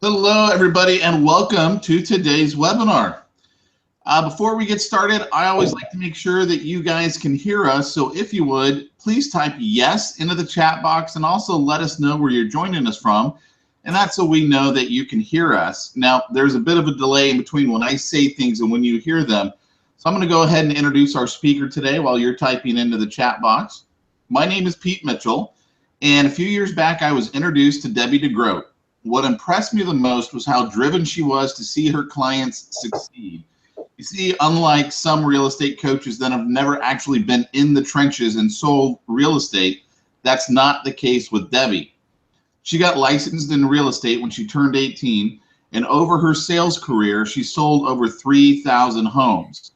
Hello, everybody, and welcome to today's webinar. Before we get started, I always like to make sure that you guys can hear us. So if you would, please type yes into the chat box and also let us know where you're joining us from. And that's so we know that you can hear us. Now, there's a bit of a delay in between when I say things and when you hear them. So I'm going to go ahead and introduce our speaker today while you're typing into the chat box. My name is Pete Mitchell, and a few years back, I was introduced to Debbie DeGroat. What impressed me the most was how driven she was to see her clients succeed. You see, unlike some real estate coaches that have never actually been in the trenches and sold real estate, that's not the case with Debbie. She got licensed in real estate when she turned 18, and over her sales career, she sold over 3,000 homes.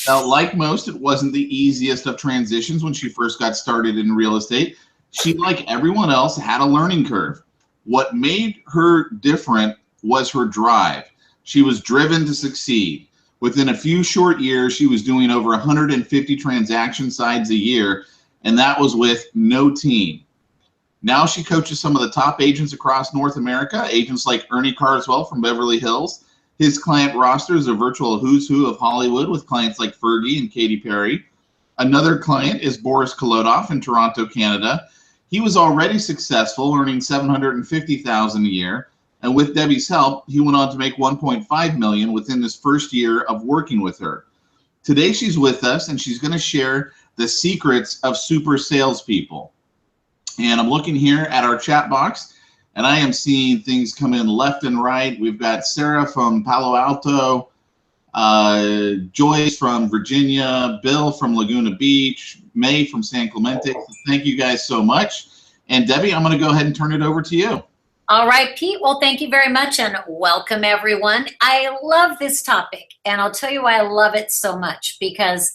Now, like most, it wasn't the easiest of transitions when she first got started in real estate. She, like everyone else, had a learning curve. What made her different was her drive. She was driven to succeed. Within a few short years, she was doing over 150 transaction sides a year, and that was with no team. Now she coaches some of the top agents across North America, agents like Ernie Carswell from Beverly Hills. His client roster is a virtual who's who of Hollywood with clients like Fergie and Katy Perry. Another client is Boris Kolodov in Toronto, Canada. He was already successful, earning $750,000 a year, and with Debbie's help, he went on to make $1.5 million within his first year of working with her. Today, she's with us, and she's going to share the secrets of super salespeople. And I'm looking here at our chat box, and I am seeing things come in left and right. We've got Sarah from Palo Alto, Joyce from Virginia, Bill from Laguna Beach, May from San Clemente. Thank you guys so much. And Debbie, I'm going to go ahead and turn it over to you. All right, Pete. Well, thank you very much and welcome everyone. I love this topic, and I'll tell you why I love it so much, because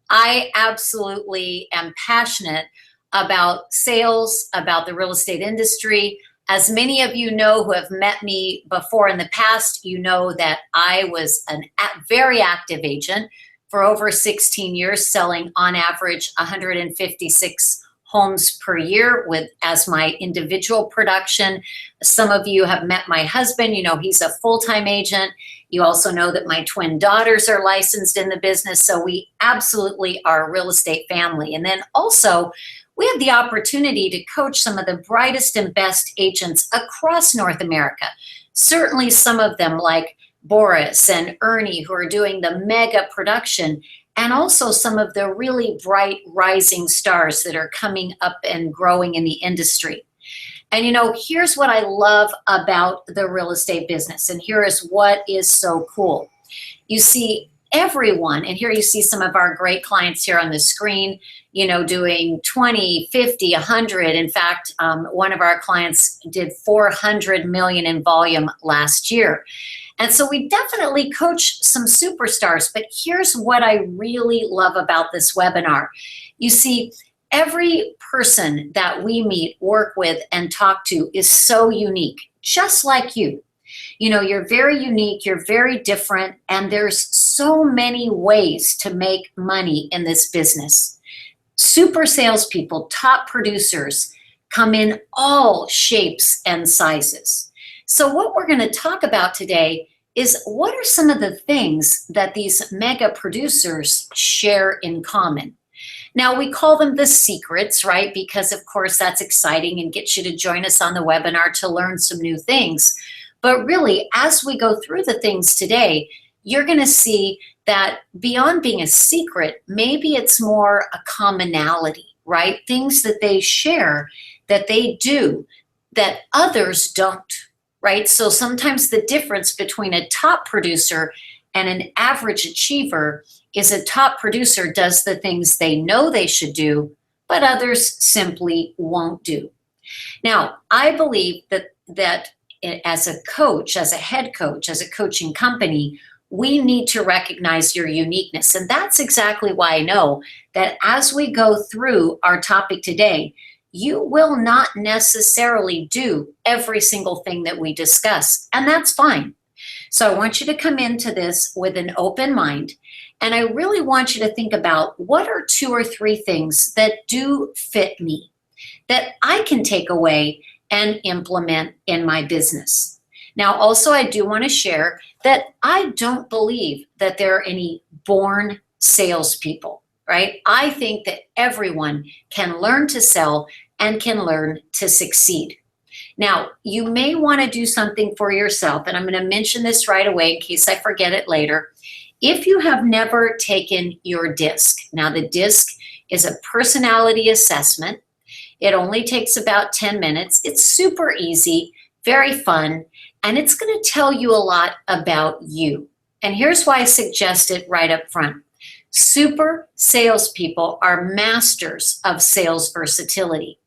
I absolutely am passionate about sales, about the real estate industry. As many of you know who have met me before in the past, you know that I was a very active agent for over 16 years, selling on average 156 homes per year as my individual production. Some of you have met my husband. You know he's a full-time agent. You also know that my twin daughters are licensed in the business. So we absolutely are a real estate family. And then also, we have the opportunity to coach some of the brightest and best agents across North America. Certainly some of them like Boris and Ernie, who are doing the mega production, and also some of the really bright rising stars that are coming up and growing in the industry. And you know, here's what I love about the real estate business, and here is what is so cool. You see, everyone, and here you see some of our great clients here on the screen, you know, doing 20, 50, 100. In fact, one of our clients did 400 million in volume last year. And so we definitely coach some superstars, but here's what I really love about this webinar. You see, every person that we meet, work with, and talk to is so unique, just like you. You know, you're very unique, you're very different, and there's so many ways to make money in this business. Super salespeople, top producers, come in all shapes and sizes. So what we're going to talk about today is what are some of the things that these mega producers share in common. Now, we call them the secrets, right? Because of course that's exciting and gets you to join us on the webinar to learn some new things. But really, as we go through the things today, you're going to see that beyond being a secret, maybe it's more a commonality, right? Things that they share, that they do, that others don't, right? So sometimes the difference between a top producer and an average achiever is a top producer does the things they know they should do, but others simply won't do. Now, I believe that as a coach, as a head coach, as a coaching company, we need to recognize your uniqueness. And that's exactly why I know that as we go through our topic today, you will not necessarily do every single thing that we discuss, and that's fine. So I want you to come into this with an open mind, and I really want you to think about what are 2 or 3 things that do fit me, that I can take away and implement in my business. Now, also, I do want to share that I don't believe that there are any born salespeople, right? I think that everyone can learn to sell and can learn to succeed. Now, you may want to do something for yourself, and I'm going to mention this right away in case I forget it later. If you have never taken your DISC, now the DISC is a personality assessment. It only takes about 10 minutes. It's super easy, very fun, and it's going to tell you a lot about you. And here's why I suggest it right up front. Super salespeople are masters of sales versatility.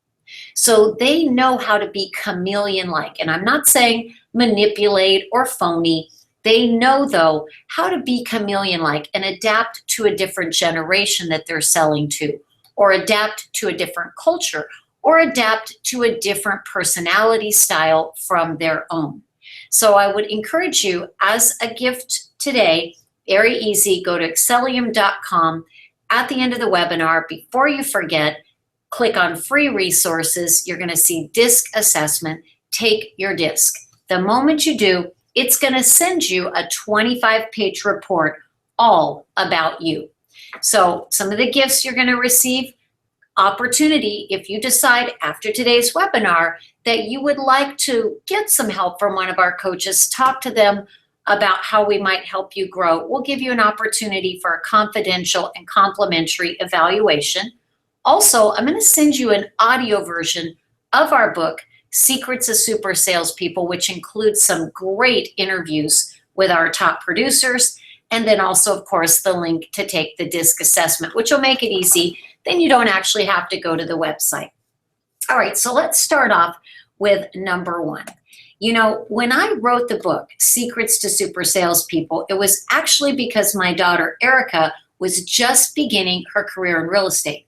So they know how to be chameleon-like. And I'm not saying manipulate or phony. They know, though, how to be chameleon-like and adapt to a different generation that they're selling to, or adapt to a different culture, or adapt to a different personality style from their own. So I would encourage you, as a gift today, very easy, go to Excelleum.com. At the end of the webinar, before you forget, click on free resources. You're going to see DISC assessment. Take your DISC. The moment you do, it's going to send you a 25-page report all about you. So some of the gifts you're going to receive, opportunity, if you decide after today's webinar that you would like to get some help from one of our coaches, talk to them about how we might help you grow. We'll give you an opportunity for a confidential and complimentary evaluation. Also, I'm going to send you an audio version of our book, Secrets of Super Salespeople, which includes some great interviews with our top producers. And then also, of course, the link to take the DISC assessment, which will make it easy. Then you don't actually have to go to the website. All right, so let's start off with number one. You know, when I wrote the book, Secrets to Super Salespeople, it was actually because my daughter, Erica, was just beginning her career in real estate.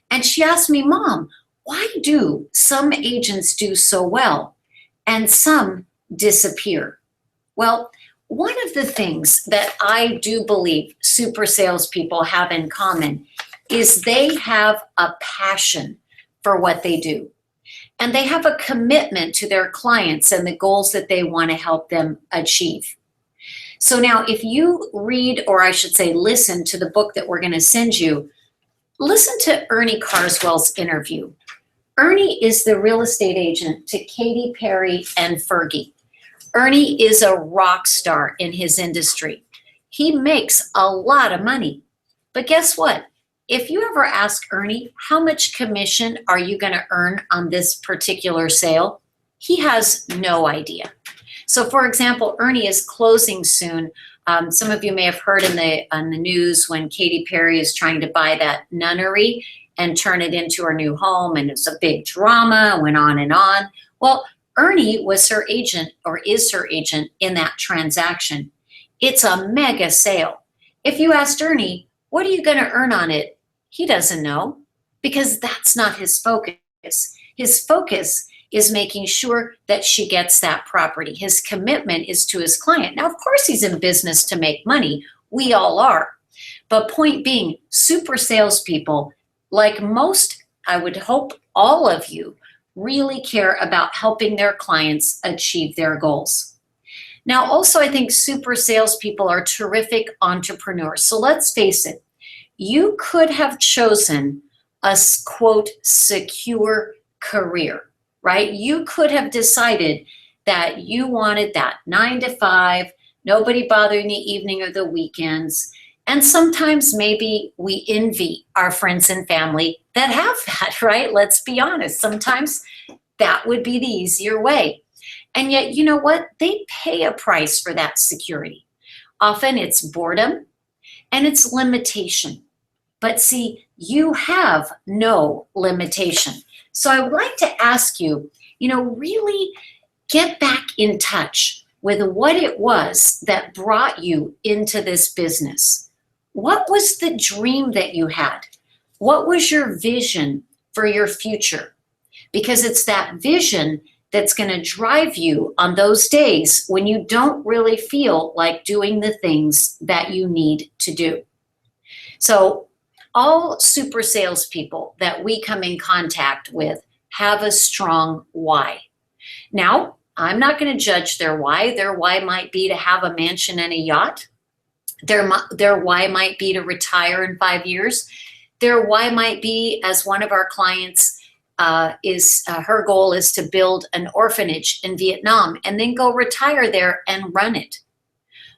And she asked me, Mom, why do some agents do so well and some disappear? Well, one of the things that I do believe super salespeople have in common is they have a passion for what they do. And they have a commitment to their clients and the goals that they want to help them achieve. So now if you read, or I should say listen to the book that we're going to send you, listen to Ernie Carswell's interview. Ernie is the real estate agent to Katy Perry and Fergie. Ernie is a rock star in his industry. He makes a lot of money. But guess what? If you ever ask Ernie, how much commission are you going to earn on this particular sale? He has no idea. So for example, Ernie is closing soon. Some of you may have heard on the news when Katy Perry is trying to buy that nunnery and turn it into her new home, and it's a big drama, went on and on. Well, Ernie was her agent, or is her agent, in that transaction. It's a mega sale. If you asked Ernie, what are you going to earn on it? He doesn't know, because that's not his focus. His focus is making sure that she gets that property. His commitment is to his client. Now, of course, he's in business to make money. We all are. But point being, super salespeople, like most, I would hope all of you, really care about helping their clients achieve their goals. Now, also, I think super salespeople are terrific entrepreneurs. So let's face it, you could have chosen a, quote, secure career, right? You could have decided that you wanted that 9 to 5, nobody bothering the evening or the weekends. And sometimes maybe we envy our friends and family that have that, right? Let's be honest. Sometimes that would be the easier way. And yet, you know what? They pay a price for that security. Often it's boredom and it's limitation. But see, you have no limitation. So I would like to ask you, really get back in touch with what it was that brought you into this business. What was the dream that you had? What was your vision for your future? Because it's that vision that's going to drive you on those days when you don't really feel like doing the things that you need to do. So all super salespeople that we come in contact with have a strong why. Now, I'm not going to judge their why. Their why might be to have a mansion and a yacht. Their why might be to retire in 5 years. Their why might be, as one of our clients her goal is to build an orphanage in Vietnam and then go retire there and run it.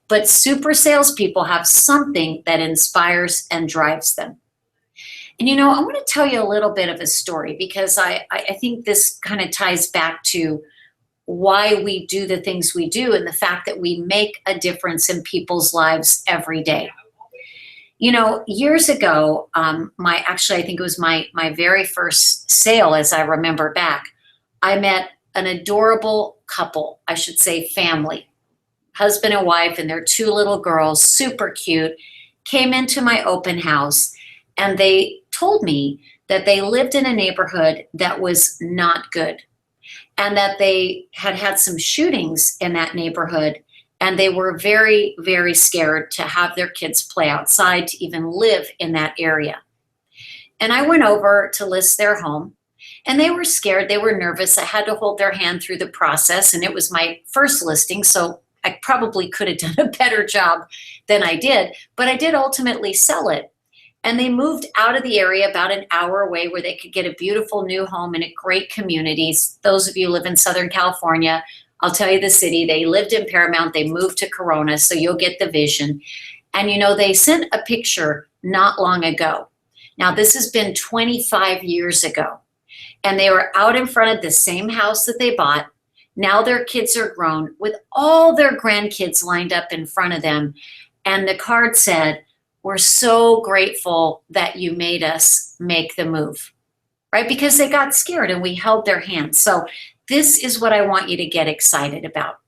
But super salespeople have something that inspires and drives them. And I want to tell you a little bit of a story, because I think this kind of ties back to why we do the things we do and the fact that we make a difference in people's lives every day. Years ago, I think it was my very first sale, as I remember back, I met an adorable couple, I should say family, husband and wife and their 2 little girls, super cute, came into my open house, and they told me that they lived in a neighborhood that was not good, and that they had had some shootings in that neighborhood, and they were very, very scared to have their kids play outside, to even live in that area. And I went over to list their home, and they were scared, they were nervous. I had to hold their hand through the process, and it was my first listing, so I probably could have done a better job than I did, but I did ultimately sell it. And they moved out of the area about an hour away, where they could get a beautiful new home in a great community. Those of you who live in Southern California, I'll tell you the city. They lived in Paramount. They moved to Corona, so you'll get the vision. And they sent a picture not long ago. Now, this has been 25 years ago. And they were out in front of the same house that they bought. Now their kids are grown, with all their grandkids lined up in front of them. And the card said, "We're so grateful that you made us make the move," right? Because they got scared and we held their hands. So this is what I want you to get excited about,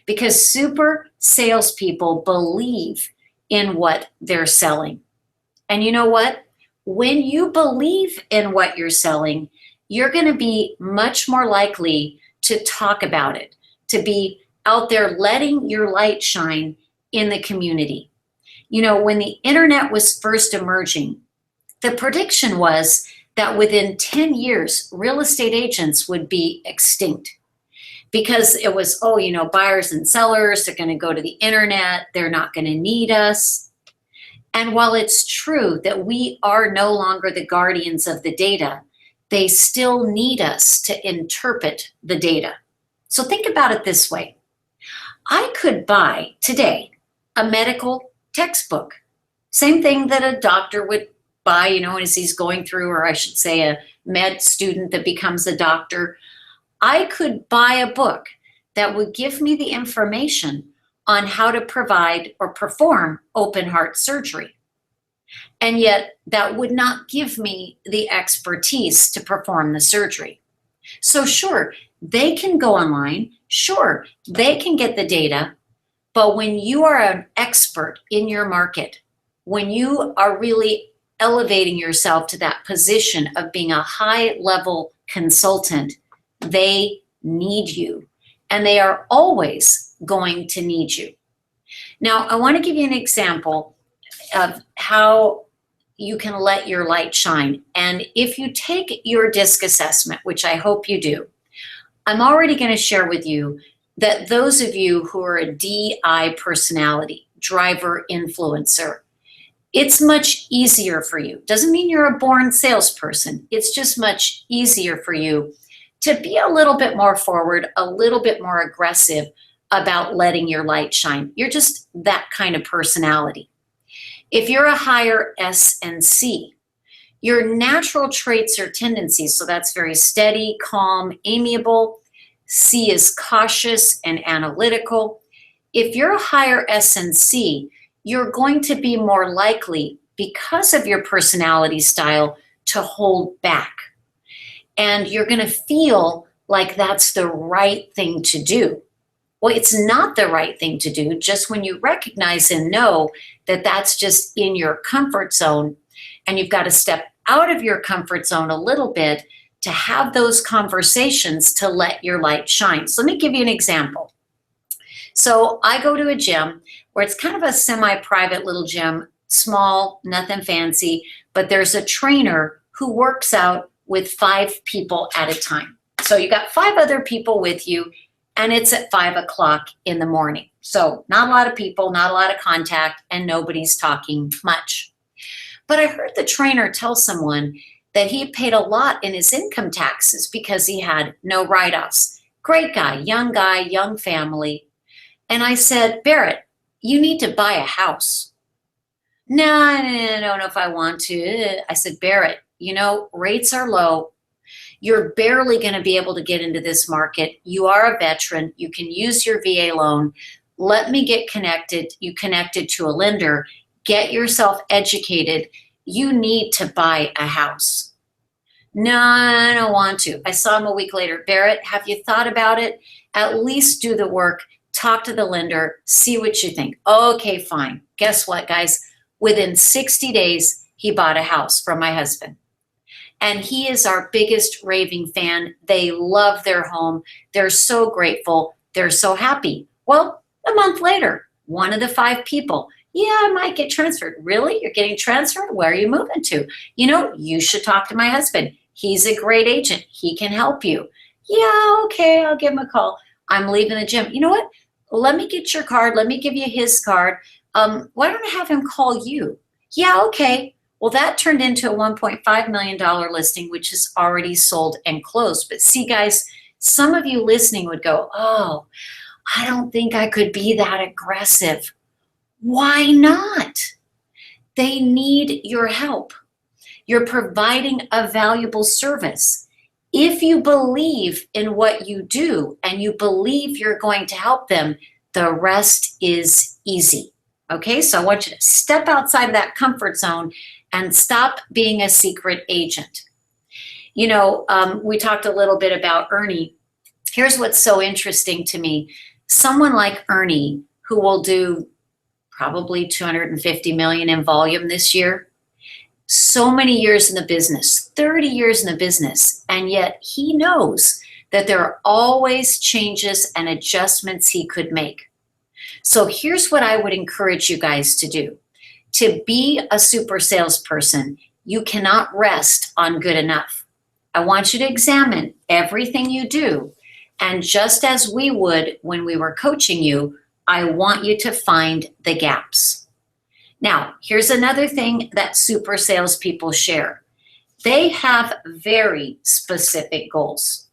because super salespeople believe in what they're selling. And you know what? When you believe in what you're selling, you're going to be much more likely to talk about it, to be out there letting your light shine in the community. When the internet was first emerging, the prediction was that within 10 years, real estate agents would be extinct, because it was, buyers and sellers are going to go to the internet. They're not going to need us. And while it's true that we are no longer the guardians of the data, they still need us to interpret the data. So think about it this way. I could buy today a medical textbook, same thing that a doctor would buy, as he's going through, or I should say a med student that becomes a doctor. I could buy a book that would give me the information on how to provide or perform open heart surgery. And yet that would not give me the expertise to perform the surgery. So sure, they can go online. Sure, they can get the data. But when you are an expert in your market, when you are really elevating yourself to that position of being a high-level consultant, they need you. And they are always going to need you. Now, I want to give you an example of how you can let your light shine. And if you take your DISC assessment, which I hope you do, I'm already going to share with you that those of you who are a DI personality, driver, influencer, it's much easier for you. Doesn't mean you're a born salesperson. It's just much easier for you to be a little bit more forward, a little bit more aggressive about letting your light shine. You're just that kind of personality. If you're a higher S and C, your natural traits or tendencies, so that's very steady, calm, amiable. C is cautious and analytical. If you're a higher S and C, you're going to be more likely, because of your personality style, to hold back. And you're going to feel like that's the right thing to do. Well, it's not the right thing to do. Just when you recognize and know that that's just in your comfort zone, and you've got to step out of your comfort zone a little bit to have those conversations to let your light shine. So let me give you an example. So I go to a gym where it's kind of a semi-private little gym, small, nothing fancy, but there's a trainer who works out with 5 people at a time. So you got 5 other people with you. and it's at 5 o'clock in the morning. So not a lot of people, not a lot of contact, and nobody's talking much. But I heard the trainer tell someone that he paid a lot in his income taxes because he had no write-offs. Great guy, young family. And I said, Barrett, you need to buy a house. No, I don't know if I want to. I said, Barrett, rates are low. You're barely going to be able to get into this market. You are a veteran. You can use your VA loan. Let me get connected. You connected to a lender. Get yourself educated. You need to buy a house. No, I don't want to. I saw him a week later. Barrett, have you thought about it? At least do the work. Talk to the lender. See what you think. Okay, fine. Guess what, guys? Within 60 days, he bought a house from my husband. And he is our biggest raving fan. They love their home. They're so grateful. They're so happy. Well, a month later, one of the 5 people, yeah, I might get transferred. Really? You're getting transferred? Where are you moving to? You should talk to my husband. He's a great agent. He can help you. Yeah, okay, I'll give him a call. I'm leaving the gym. You know what? Let me get your card. Let me give you his card. Why don't I have him call you? Yeah, okay. Well, that turned into a $1.5 million listing, which is already sold and closed. But see, guys, some of you listening would go, oh, I don't think I could be that aggressive. Why not? They need your help. You're providing a valuable service. If you believe in what you do and you believe you're going to help them, the rest is easy. Okay, so I want you to step outside of that comfort zone and stop being a secret agent. We talked a little bit about Ernie. Here's what's so interesting to me. Someone like Ernie, who will do probably 250 million in volume this year, so many years in the business, 30 years in the business, and yet he knows that there are always changes and adjustments he could make. So here's what I would encourage you guys to do. To be a super salesperson, you cannot rest on good enough. I want you to examine everything you do. And just as we would when we were coaching you, I want you to find the gaps. Now, here's another thing that super salespeople share. They have very specific goals.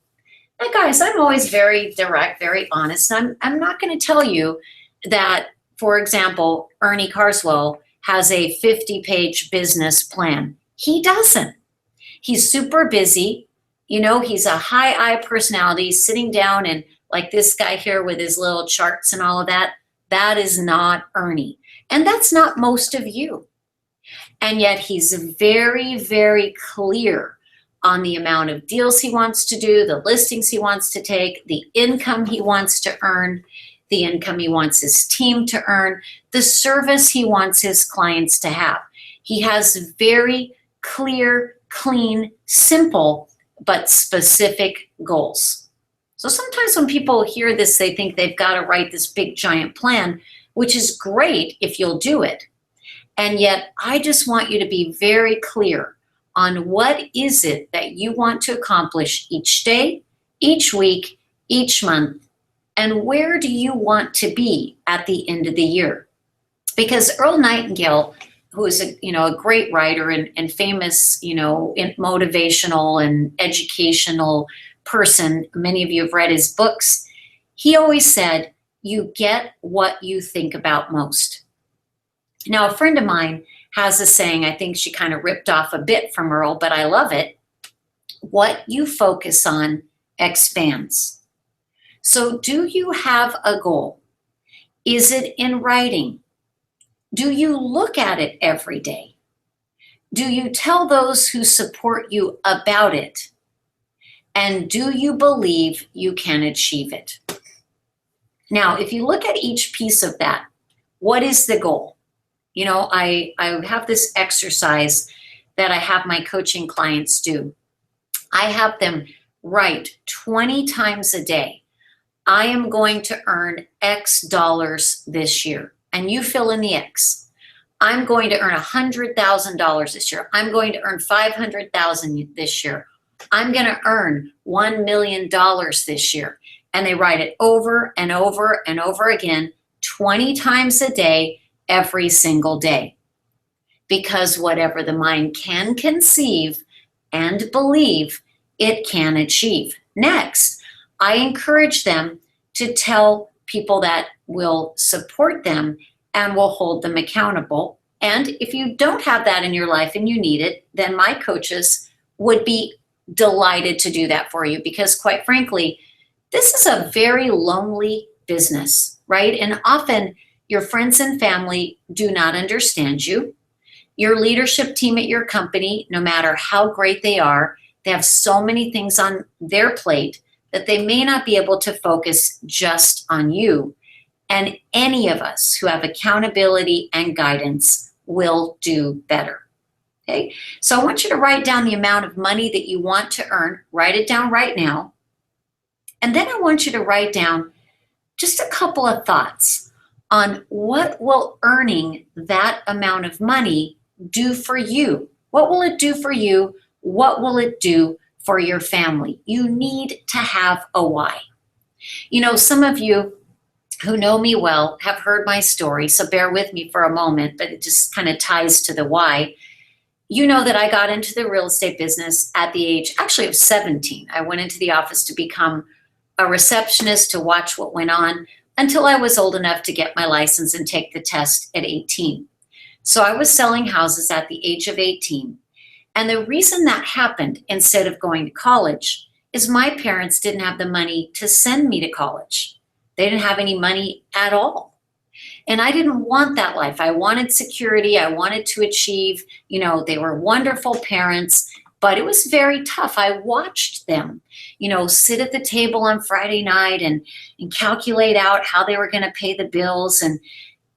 Now, guys, I'm always very direct, very honest. I'm not going to tell you that, for example, Ernie Carswell has a 50-page business plan. He doesn't. He's super busy. He's a high I personality, sitting down and like this guy here with his little charts and all of that. That is not Ernie. And that's not most of you. And yet he's very, very clear on the amount of deals he wants to do, the listings he wants to take, the income he wants to earn, the income he wants his team to earn, the service he wants his clients to have. He has very clear, clean, simple, but specific goals. So sometimes when people hear this, they think they've got to write this big giant plan, which is great if you'll do it. And yet I just want you to be very clear on what is it that you want to accomplish each day, each week, each month, and where do you want to be at the end of the year? Because Earl Nightingale, who is a great writer and famous, motivational and educational person, many of you have read his books, he always said, you get what you think about most. Now, a friend of mine has a saying, I think she kind of ripped off a bit from Earl, but I love it. What you focus on expands. So do you have a goal? Is it in writing? Do you look at it every day? Do you tell those who support you about it? And do you believe you can achieve it? Now, if you look at each piece of that, what is the goal? I have this exercise that I have my coaching clients do. I have them write 20 times a day. I am going to earn X dollars this year. And you fill in the X. I'm going to earn $100,000 this year. I'm going to earn $500,000 this year. I'm going to earn $1 million this year. and they write it over and over and over again, 20 times a day, every single day. Because whatever the mind can conceive and believe, it can achieve. Next, I encourage them to tell people that will support them and will hold them accountable. And if you don't have that in your life and you need it, then my coaches would be delighted to do that for you, because quite frankly, this is a very lonely business, right? And often your friends and family do not understand you. Your leadership team at your company, no matter how great they are, they have so many things on their plate that they may not be able to focus just on you. And any of us who have accountability and guidance will do better. Okay, so I want you to write down the amount of money that you want to earn. Write it down right now. And then I want you to write down just a couple of thoughts on what will earning that amount of money do for you. What will it do for you? What will it do for your family? You need to have a why. You know, some of you who know me well have heard my story, so bear with me for a moment, but it just kind of ties to the why. You know that I got into the real estate business at the age, actually, of 17. I went into the office to become a receptionist to watch what went on until I was old enough to get my license and take the test at 18. So I was selling houses at the age of 18. And the reason that happened instead of going to college is my parents didn't have the money to send me to college. They didn't have any money at all. And I didn't want that life. I wanted security. I wanted to achieve, you know, they were wonderful parents, but it was very tough. I watched them, you know, sit at the table on Friday night and calculate out how they were going to pay the bills. And,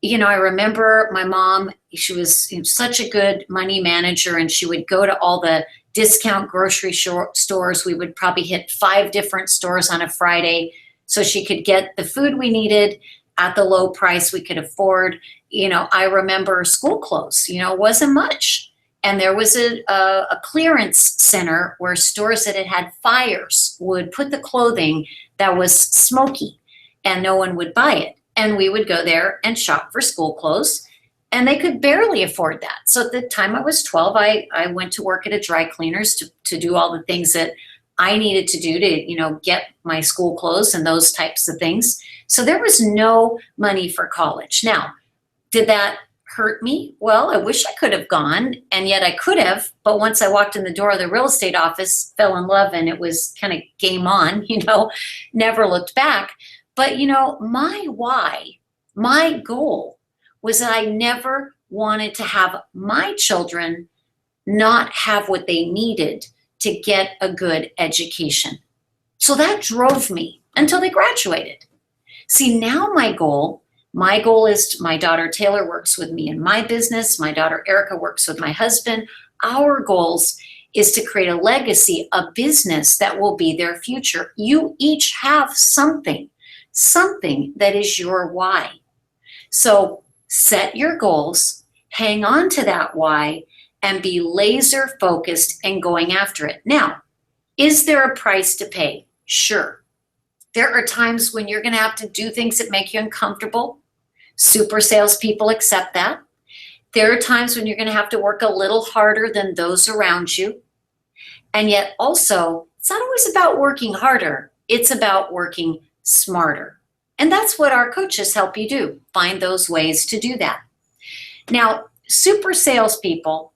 you know, I remember my mom, she was such a good money manager, and she would go to all the discount grocery stores. We would probably hit 5 different stores on a Friday so she could get the food we needed at the low price we could afford. You know, I remember school clothes, you know, it wasn't much. And there was a clearance center where stores that had fires would put the clothing that was smoky and no one would buy it. And we would go there and shop for school clothes, and they could barely afford that. So at the time I was 12, I went to work at a dry cleaners to do all the things that I needed to do to, you know, get my school clothes and those types of things. So there was no money for college. Now, did that hurt me? Well, I wish I could have gone, and yet I could have. But once I walked in the door of the real estate office, fell in love, and it was kind of game on, you know, never looked back. But, you know, my why, my goal was that I never wanted to have my children not have what they needed to get a good education. So that drove me until they graduated. See, now my goal is my daughter Taylor works with me in my business. My daughter Erica works with my husband. Our goals is to create a legacy, a business that will be their future. You each have something that is your why. So set your goals, hang on to that why, and be laser focused and going after it. Now, is there a price to pay? Sure. There are times when you're going to have to do things that make you uncomfortable. Super salespeople accept that. There are times when you're going to have to work a little harder than those around you. And yet also, it's not always about working harder. It's about working smarter. And that's what our coaches help you do. Find those ways to do that. Now, super salespeople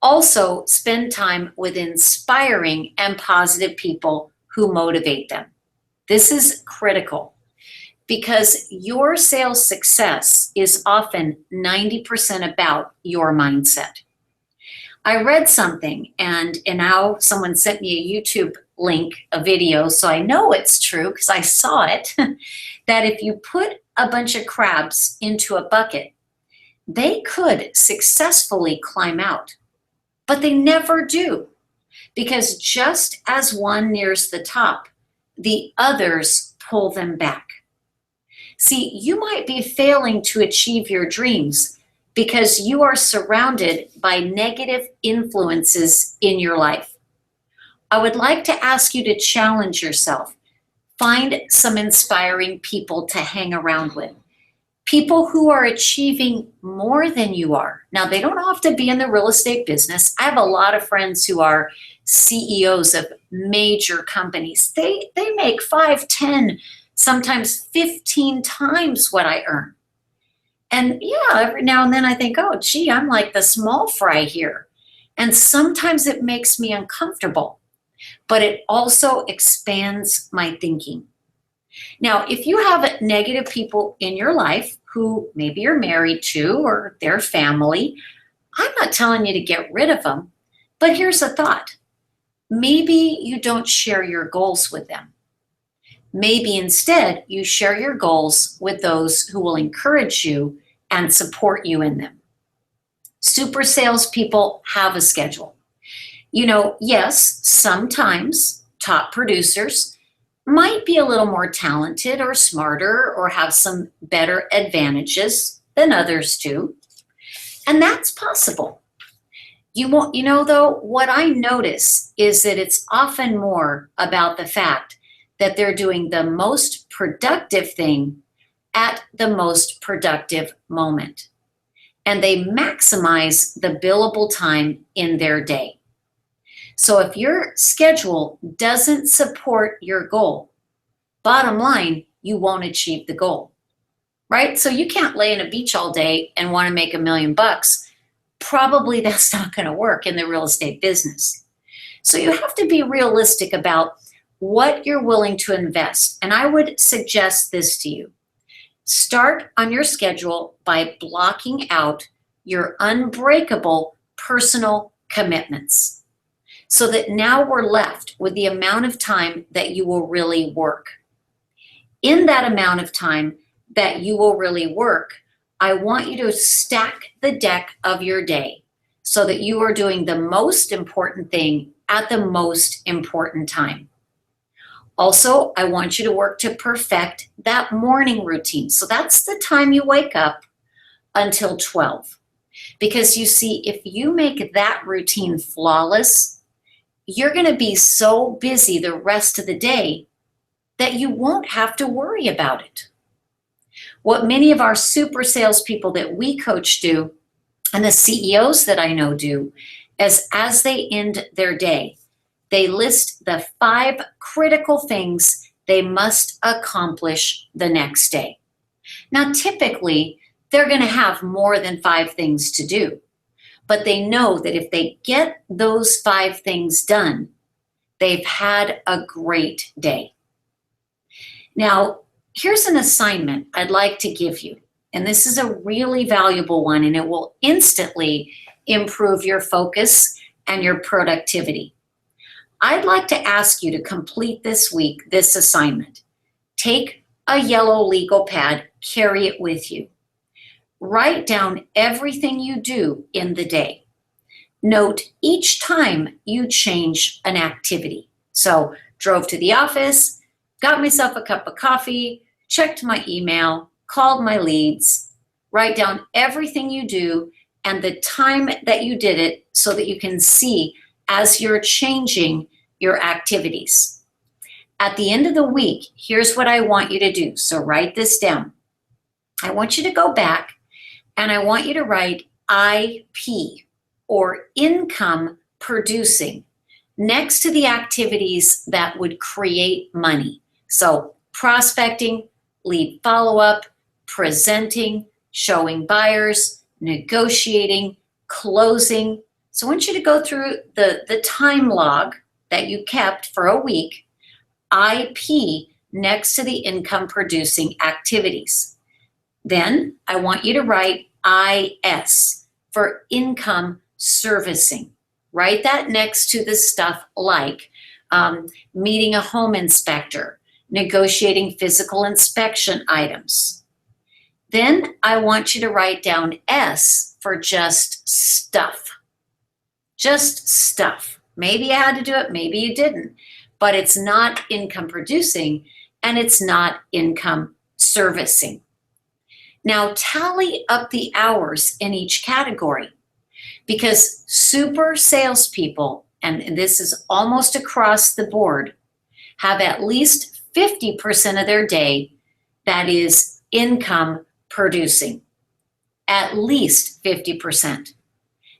also spend time with inspiring and positive people who motivate them. This is critical because your sales success is often 90% about your mindset. I read something, and now someone sent me a YouTube link, a video, so I know it's true because I saw it, that if you put a bunch of crabs into a bucket, they could successfully climb out, but they never do, because just as one nears the top, the others pull them back. See, you might be failing to achieve your dreams because you are surrounded by negative influences in your life. I would like to ask you to challenge yourself. Find some inspiring people to hang around with. People who are achieving more than you are. Now, they don't have to be in the real estate business. I have a lot of friends who are CEOs of major companies. They make 5, 10, sometimes 15 times what I earn. And yeah, every now and then I think, oh, gee, I'm like the small fry here. And sometimes it makes me uncomfortable, but it also expands my thinking. Now, if you have negative people in your life who maybe you're married to or their family, I'm not telling you to get rid of them, but here's a thought. Maybe you don't share your goals with them. Maybe instead you share your goals with those who will encourage you and support you in them. Super salespeople have a schedule. You know, yes, sometimes top producers might be a little more talented or smarter or have some better advantages than others do. And that's possible. You know, though, what I notice is that it's often more about the fact that they're doing the most productive thing at the most productive moment. And they maximize the billable time in their day. So if your schedule doesn't support your goal, bottom line, you won't achieve the goal, right? So you can't lay on a beach all day and want to make $1 million. Probably that's not going to work in the real estate business. So you have to be realistic about what you're willing to invest. And I would suggest this to you. Start on your schedule by blocking out your unbreakable personal commitments, so that now we're left with the amount of time that you will really work. In that amount of time that you will really work, I want you to stack the deck of your day so that you are doing the most important thing at the most important time. Also, I want you to work to perfect that morning routine. So that's the time you wake up until 12. Because you see, if you make that routine flawless, you're going to be so busy the rest of the day that you won't have to worry about it. What many of our super salespeople that we coach do, and the CEOs that I know do, is as they end their day, they list the 5 critical things they must accomplish the next day. Now, typically, they're going to have more than 5 things to do. But they know that if they get those 5 things done, they've had a great day. Now, here's an assignment I'd like to give you. And this is a really valuable one, and it will instantly improve your focus and your productivity. I'd like to ask you to complete this week this assignment. Take a yellow legal pad, carry it with you. Write down everything you do in the day. Note each time you change an activity. So, drove to the office, got myself a cup of coffee, checked my email, called my leads. Write down everything you do and the time that you did it so that you can see as you're changing your activities. At the end of the week, here's what I want you to do. So write this down. I want you to go back and I want you to write IP, or income producing, next to the activities that would create money. So prospecting, lead follow-up, presenting, showing buyers, negotiating, closing. So I want you to go through the time log that you kept for a week, IP next to the income producing activities. Then I want you to write IS for income servicing. Write that next to the stuff like meeting a home inspector, negotiating physical inspection items. Then I want you to write down S for just stuff. Just stuff. Maybe you had to do it, maybe you didn't, but it's not income producing and it's not income servicing. Now tally up the hours in each category, because super salespeople, and this is almost across the board, have at least 50% of their day that is income producing, at least 50%.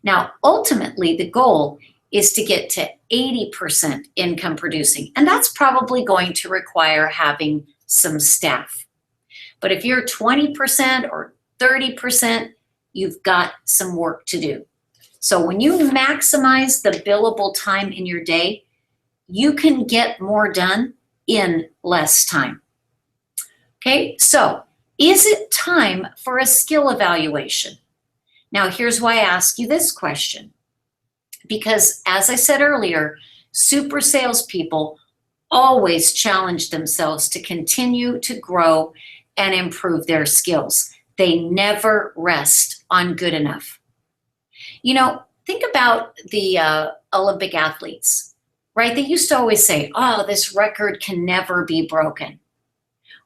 Now, ultimately, the goal is to get to 80% income producing, and that's probably going to require having some staff. But if you're 20% or 30%, you've got some work to do. So when you maximize the billable time in your day, you can get more done in less time. Okay, so is it time for a skill evaluation? Now, here's why I ask you this question. Because as I said earlier, super salespeople always challenge themselves to continue to grow and improve their skills. They never rest on good enough. You know, think about the Olympic athletes, right? They used to always say, oh, this record can never be broken.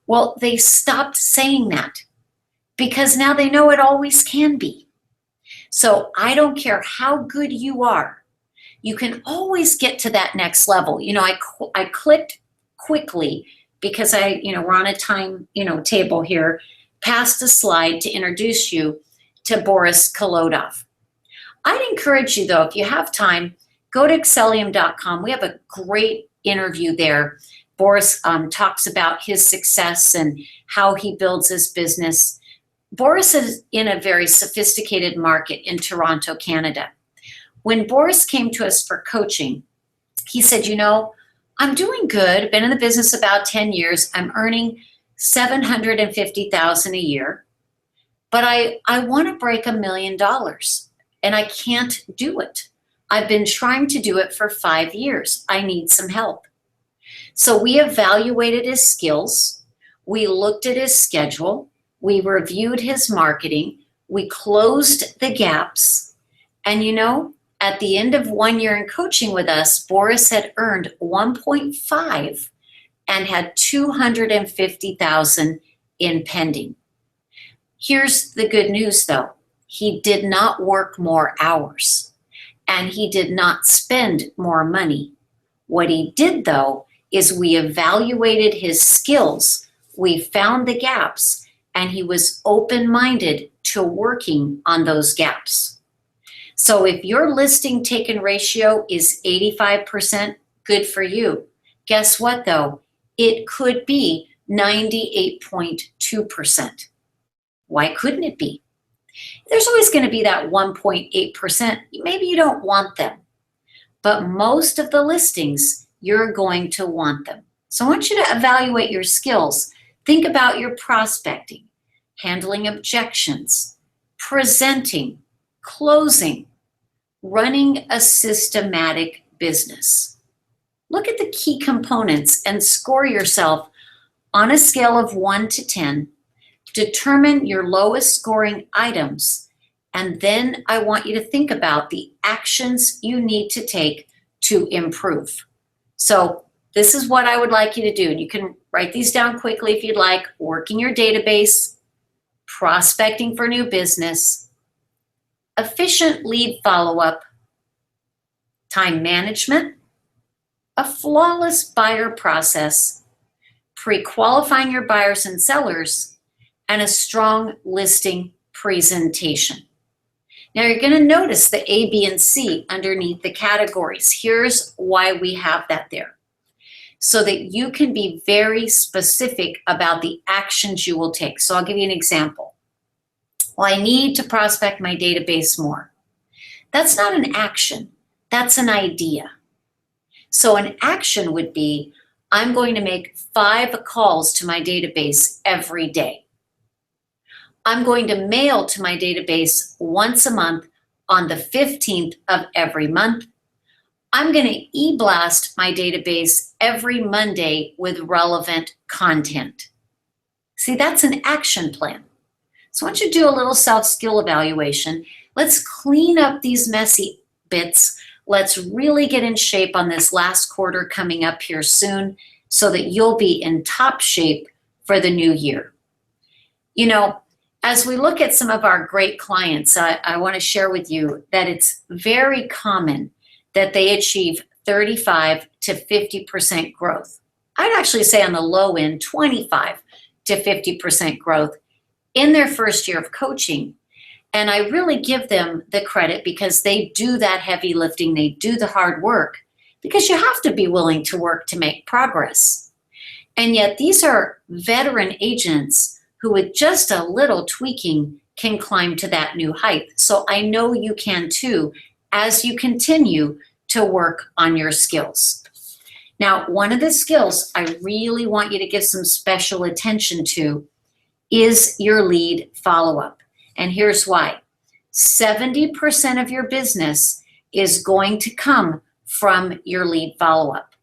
Well, they stopped saying that because now they know it always can be. So I don't care how good you are, you can always get to that next level. You know, I clicked quickly because we're on a time, table here, past a slide to introduce you to Boris Kolodov. I'd encourage you though, if you have time, go to Excelleum.com. We have a great interview there. Boris talks about his success and how he builds his business. Boris is in a very sophisticated market in Toronto, Canada. When Boris came to us for coaching, he said, I'm doing good. I've been in the business about 10 years. I'm earning $750,000 a year, but I want to break $1 million and I can't do it. I've been trying to do it for 5 years. I need some help. So we evaluated his skills. We looked at his schedule. We reviewed his marketing. We closed the gaps. And at the end of 1 year in coaching with us, Boris had earned 1.5 and had 250,000 in pending. Here's the good news though. He did not work more hours and he did not spend more money. What he did though is we evaluated his skills, we found the gaps, and he was open-minded to working on those gaps. So if your listing taken ratio is 85%, good for you. Guess what though? It could be 98.2%. Why couldn't it be? There's always going to be that 1.8%. Maybe you don't want them, but most of the listings, you're going to want them. So I want you to evaluate your skills. Think about your prospecting, handling objections, presenting, closing, running a systematic business. Look at the key components and score yourself on a scale of 1 to 10. Determine your lowest scoring items, and then I want you to think about the actions you need to take to improve. So this is what I would like you to do. And you can write these down quickly if you'd like. Working your database, prospecting for new business, efficient lead follow-up, time management, a flawless buyer process, pre-qualifying your buyers and sellers, and a strong listing presentation. Now you're going to notice the A, B, and C underneath the categories. Here's why we have that there. So that you can be very specific about the actions you will take. So I'll give you an example. Well, I need to prospect my database more. That's not an action, that's an idea. So an action would be, I'm going to make 5 calls to my database every day. I'm going to mail to my database once a month on the 15th of every month. I'm going to e-blast my database every Monday with relevant content. See, that's an action plan. So once you do a little self-skill evaluation, let's clean up these messy bits. Let's really get in shape on this last quarter coming up here soon so that you'll be in top shape for the new year. As we look at some of our great clients, I want to share with you that it's very common that they achieve 35 to 50% growth. I'd actually say on the low end, 25 to 50% growth in their first year of coaching. And I really give them the credit because they do that heavy lifting, they do the hard work, because you have to be willing to work to make progress. And yet these are veteran agents who with just a little tweaking can climb to that new height. So I know you can too, as you continue to work on your skills. Now, one of the skills I really want you to give some special attention to is your lead follow-up. And here's why. 70% of your business is going to come from your lead follow-up.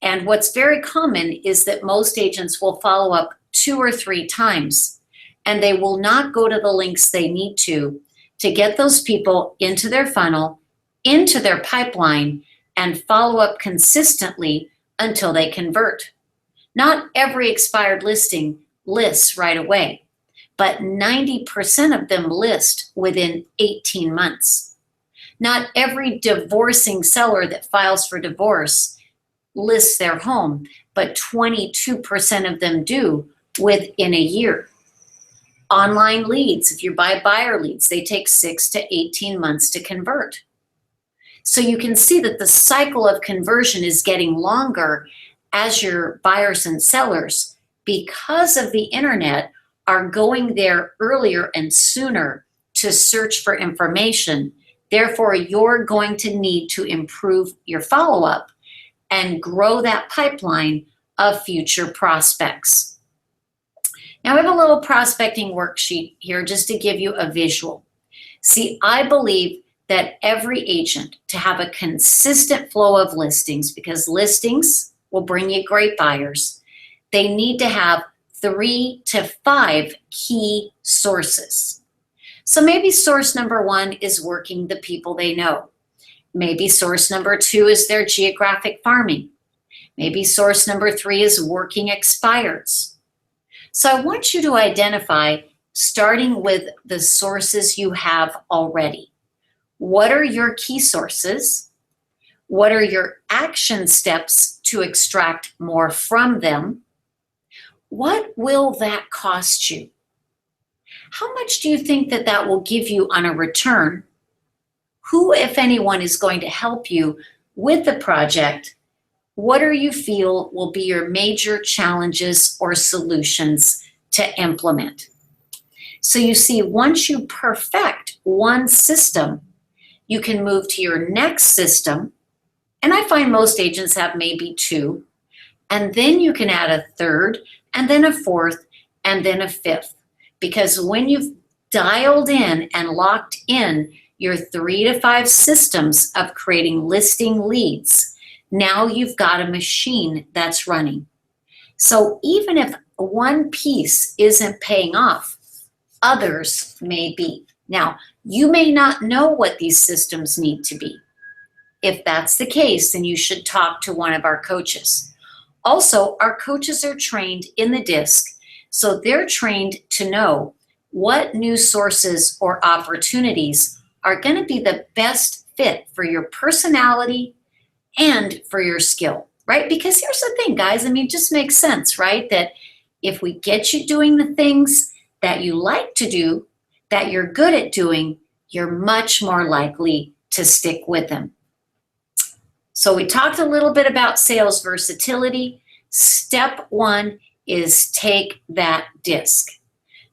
And what's very common is that most agents will follow up 2 or 3 times, and they will not go to the links they need to get those people into their funnel, into their pipeline, and follow up consistently until they convert. Not every expired listing lists right away, but 90% of them list within 18 months. Not every divorcing seller that files for divorce lists their home, but 22% of them do within a year. Online leads, if you buy buyer leads, they take 6 to 18 months to convert. So you can see that the cycle of conversion is getting longer as your buyers and sellers, because of the internet, are going there earlier and sooner to search for information. Therefore, you're going to need to improve your follow-up and grow that pipeline of future prospects. Now, I have a little prospecting worksheet here just to give you a visual. See, I believe that every agent to have a consistent flow of listings, because listings will bring you great buyers, they need to have 3 to 5 key sources. So maybe source number 1 is working the people they know. Maybe source number 2 is their geographic farming. Maybe source number 3 is working expireds. So I want you to identify, starting with the sources you have already. What are your key sources? What are your action steps to extract more from them? What will that cost you? How much do you think that that will give you on a return? Who, if anyone, is going to help you with the project? What do you feel will be your major challenges or solutions to implement? So you see, once you perfect one system, you can move to your next system. And I find most agents have maybe 2. And then you can add a 3rd, and then a 4th, and then a 5th. Because when you've dialed in and locked in your 3 to 5 systems of creating listing leads, now you've got a machine that's running. So even if one piece isn't paying off, others may be. Now, you may not know what these systems need to be. If that's the case, then you should talk to one of our coaches. Also, our coaches are trained in the DISC, so they're trained to know what new sources or opportunities are going to be the best fit for your personality and for your skill, right? Because here's the thing, guys, I mean, it just makes sense, right? That if we get you doing the things that you like to do, that you're good at doing, you're much more likely to stick with them. So we talked a little bit about sales versatility. Step 1 is take that DISC,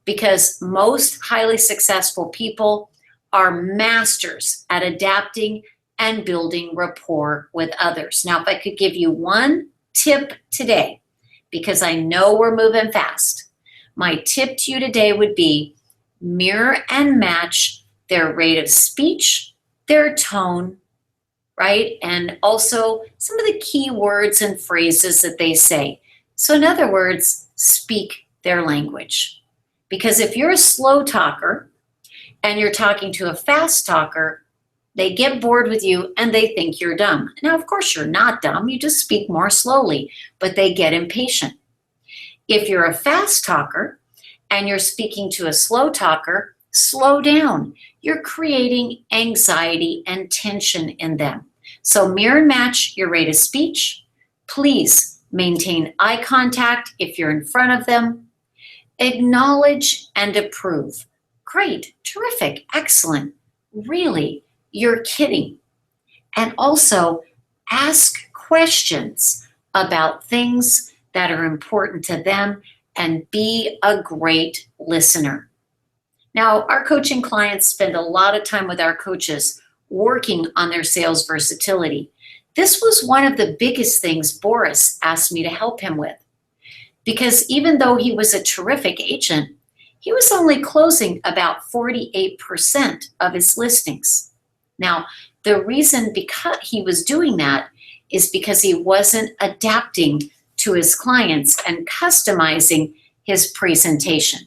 because most highly successful people are masters at adapting and building rapport with others. Now, if I could give you one tip today, because I know we're moving fast, my tip to you today would be mirror and match their rate of speech, their tone, right? And also some of the key words and phrases that they say. So in other words, speak their language. Because if you're a slow talker and you're talking to a fast talker, they get bored with you and they think you're dumb. Now, of course, you're not dumb. You just speak more slowly, but they get impatient. If you're a fast talker and you're speaking to a slow talker, slow down. You're creating anxiety and tension in them. So mirror and match your rate of speech. Please Maintain eye contact if you're in front of them. Acknowledge and approve. Great, terrific, excellent. Really, you're kidding. And also ask questions about things that are important to them and be a great listener. Now, our coaching clients spend a lot of time with our coaches working on their sales versatility. This was one of the biggest things Boris asked me to help him with, because even though he was a terrific agent, he was only closing about 48% of his listings. Now, the reason because he was doing that is because he wasn't adapting to his clients and customizing his presentation.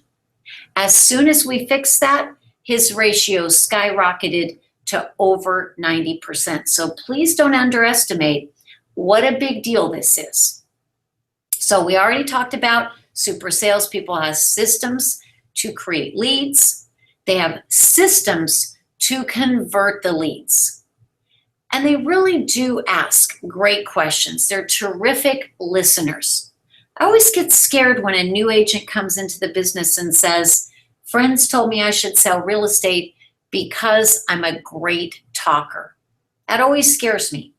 As soon as we fixed that, his ratio skyrocketed to over 90%. So please don't underestimate what a big deal this is. So we already talked about super salespeople have systems to create leads. They have systems to convert the leads. And they really do ask great questions. They're terrific listeners. I always get scared when a new agent comes into the business and says, friends told me I should sell real estate because I'm a great talker. That always scares me.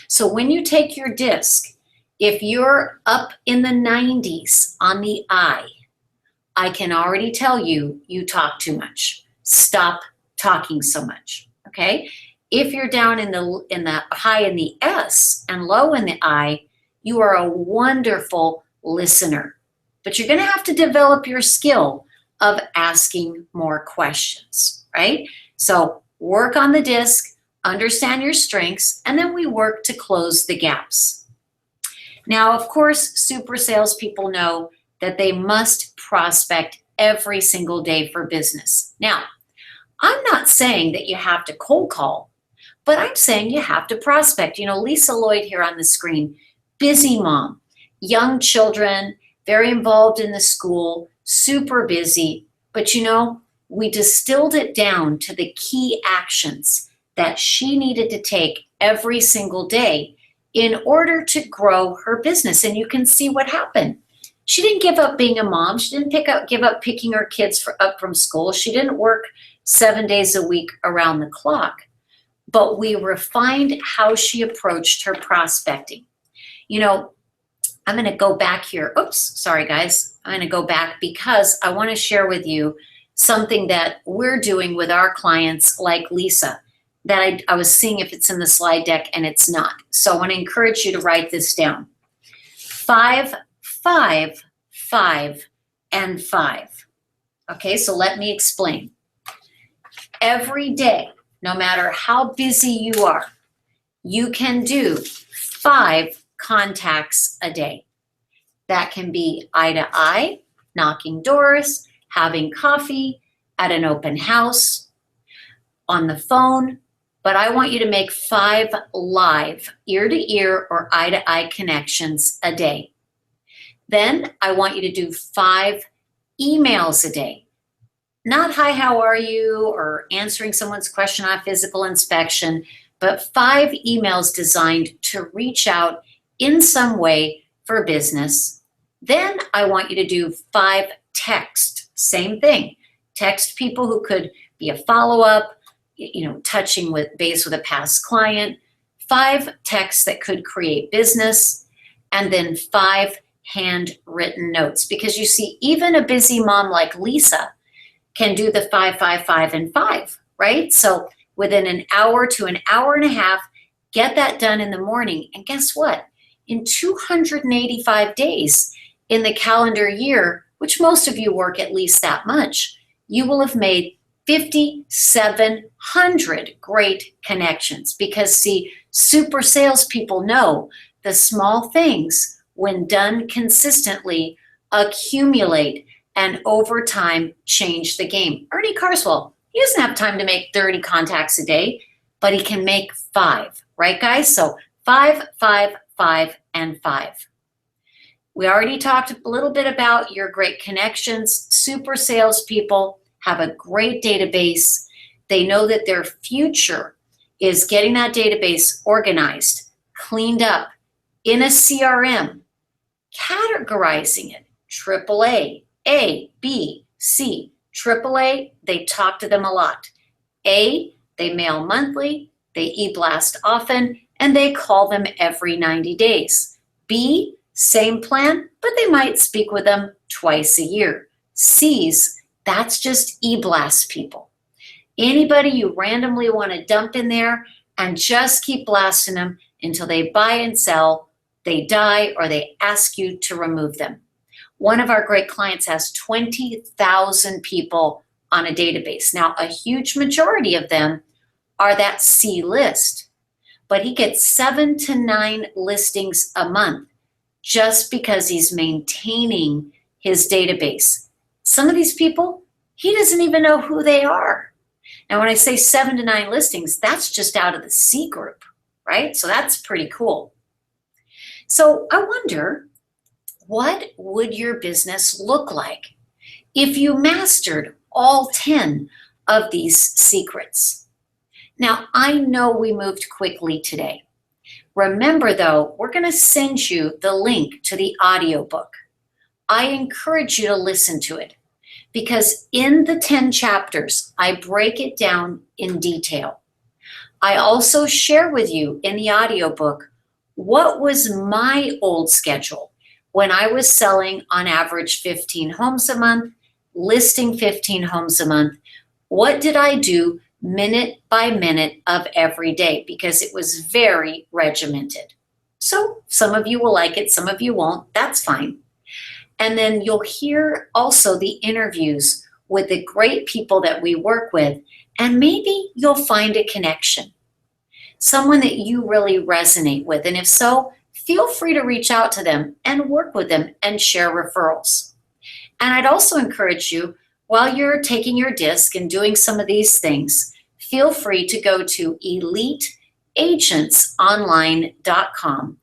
So when you take your disc, if you're up in the 90s on the I can already tell you, you talk too much. Stop talking so much, okay? If you're down in the high in the S and low in the I, you are a wonderful listener. But you're gonna have to develop your skill of asking more questions, right? So work on the disc, understand your strengths, and then we work to close the gaps. Now, of course, super salespeople know that they must prospect every single day for business. Now, I'm not saying that you have to cold call, but I'm saying you have to prospect. You know, Lisa Lloyd here on the screen, busy mom, young children, very involved in the school, super busy. But you know, we distilled it down to the key actions that she needed to take every single day in order to grow her business. And you can see what happened. She didn't give up being a mom. She didn't give up picking her kids up from school. She didn't work 7 days a week around the clock. But we refined how she approached her prospecting. You know, I'm going to go back here. Oops, sorry guys. I'm going to go back because I want to share with you something that we're doing with our clients like Lisa that I was seeing if it's in the slide deck and it's not. So I want to encourage you to write this down. 5, 5, 5, and 5. Okay, so let me explain. Every day, no matter how busy you are, you can do 5 contacts a day. That can be eye to eye, knocking doors, having coffee, at an open house, on the phone, but I want you to make 5 live ear-to-ear or eye-to-eye connections a day. Then I want you to do 5 emails a day. Not hi, how are you, or answering someone's question on physical inspection, but 5 emails designed to reach out in some way for business. Then I want you to do 5 text, same thing. Text people who could be a follow-up, you know, touching base with a past client, 5 texts that could create business, and then 5 handwritten notes. Because you see, even a busy mom like Lisa can do the 5, 5, 5, and 5, right? So within an hour to an hour and a half, get that done in the morning. And guess what? In 285 days in the calendar year, which most of you work at least that much, you will have made 5,700 great connections. Because see, super salespeople know the small things, when done consistently, accumulate and over time change the game. Ernie Carswell, he doesn't have time to make 30 contacts a day, but he can make 5, right guys? So 5, 5, 5, and 5. We already talked a little bit about your great connections. Super salespeople have a great database. They know that their future is getting that database organized, cleaned up in a CRM, categorizing it. AAA, A, B, C. AAA, they talk to them a lot. A, they mail monthly, they e-blast often, and they call them every 90 days. B, same plan, but they might speak with them twice a year. C's, that's just e-blast people. Anybody you randomly want to dump in there and just keep blasting them until they buy and sell, they die, or they ask you to remove them. One of our great clients has 20,000 people on a database. Now, a huge majority of them are that C list, but he gets 7 to 9 listings a month just because he's maintaining his database. Some of these people, he doesn't even know who they are. Now, when I say 7 to 9 listings, that's just out of the C group, right? So that's pretty cool. So I wonder, what would your business look like if you mastered all 10 of these secrets? Now, I know we moved quickly today. Remember, though, we're going to send you the link to the audiobook. I encourage you to listen to it because in the 10 chapters, I break it down in detail. I also share with you in the audiobook what was my old schedule when I was selling on average 15 homes a month, listing 15 homes a month. What did I do minute by minute of every day? Because it was very regimented. So some of you will like it, some of you won't. That's fine. And then you'll hear also the interviews with the great people that we work with, and maybe you'll find a connection, someone that you really resonate with. And if so, feel free to reach out to them and work with them and share referrals. And I'd also encourage you, while you're taking your disc and doing some of these things, feel free to go to eliteagentsonline.com.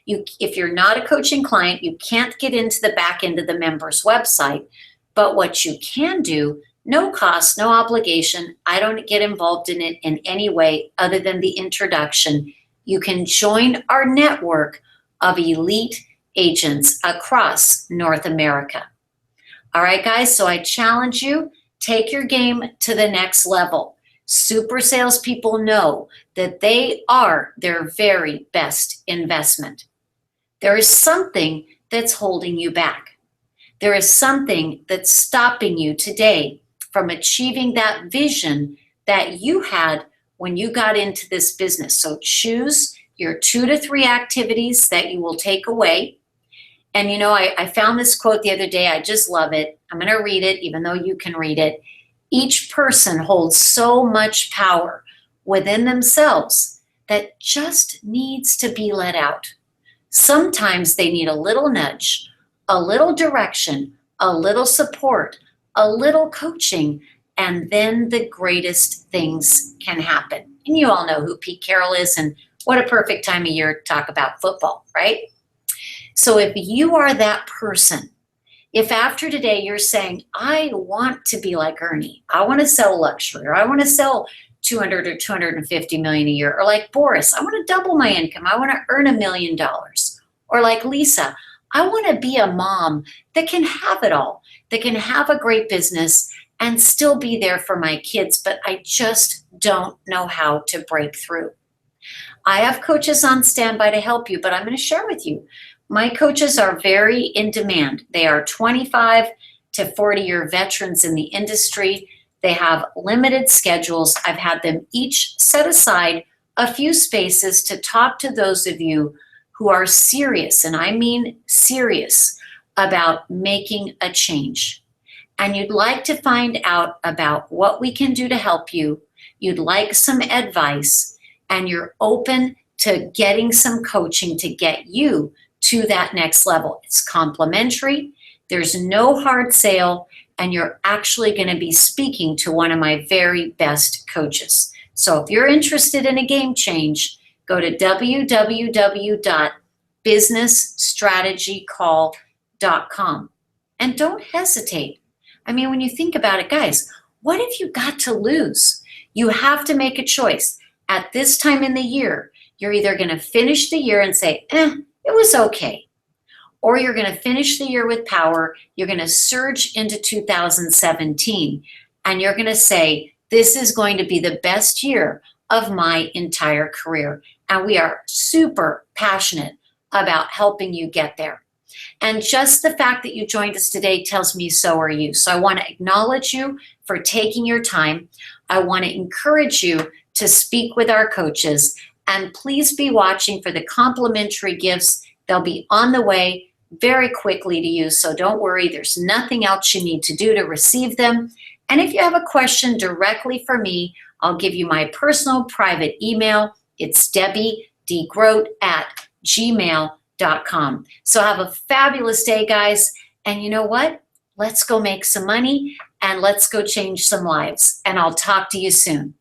If you're not a coaching client, you can't get into the back end of the member's website. But what you can do, no cost, no obligation, I don't get involved in it in any way other than the introduction. You can join our network of elite agents across North America. All right, guys, so I challenge you, take your game to the next level. Super salespeople know that they are their very best investment. There is something that's holding you back. There is something that's stopping you today from achieving that vision that you had when you got into this business. So choose your 2 to 3 activities that you will take away. And you know, I found this quote the other day. I just love it. I'm going to read it, even though you can read it. Each person holds so much power within themselves that just needs to be let out. Sometimes they need a little nudge, a little direction, a little support, a little coaching, and then the greatest things can happen. And you all know who Pete Carroll is, and what a perfect time of year to talk about football, right? So if you are that person, if after today you're saying, I want to be like Ernie, I want to sell luxury, or I want to sell 200 or 250 million a year, or like Boris, I want to double my income, I want to earn $1 million, or like Lisa, I want to be a mom that can have it all, that can have a great business and still be there for my kids, but I just don't know how to break through. I have coaches on standby to help you, but I'm going to share with you, my coaches are very in demand. They are 25 to 40-year veterans in the industry. They have limited schedules. I've had them each set aside a few spaces to talk to those of you who are serious, and I mean serious, about making a change. And you'd like to find out about what we can do to help you. You'd like some advice, and you're open to getting some coaching to get you to that next level. It's complimentary. There's no hard sale, and you're actually going to be speaking to one of my very best coaches. So if you're interested in a game change, go to www.businessstrategycall.com. And don't hesitate. I mean, when you think about it, guys, what have you got to lose? You have to make a choice. At this time in the year, you're either going to finish the year and say, it was okay. or you're going to finish the year with power. You're going to surge into 2017, and you're going to say, this is going to be the best year of my entire career. And we are super passionate about helping you get there. And just the fact that you joined us today tells me so are you. So I want to acknowledge you for taking your time. I want to encourage you to speak with our coaches. And please be watching for the complimentary gifts. They'll be on the way very quickly to you. So don't worry, there's nothing else you need to do to receive them. And if you have a question directly for me, I'll give you my personal private email. It's debbiedgroat@gmail.com. So have a fabulous day, guys. And you know what? Let's go make some money and let's go change some lives. And I'll talk to you soon.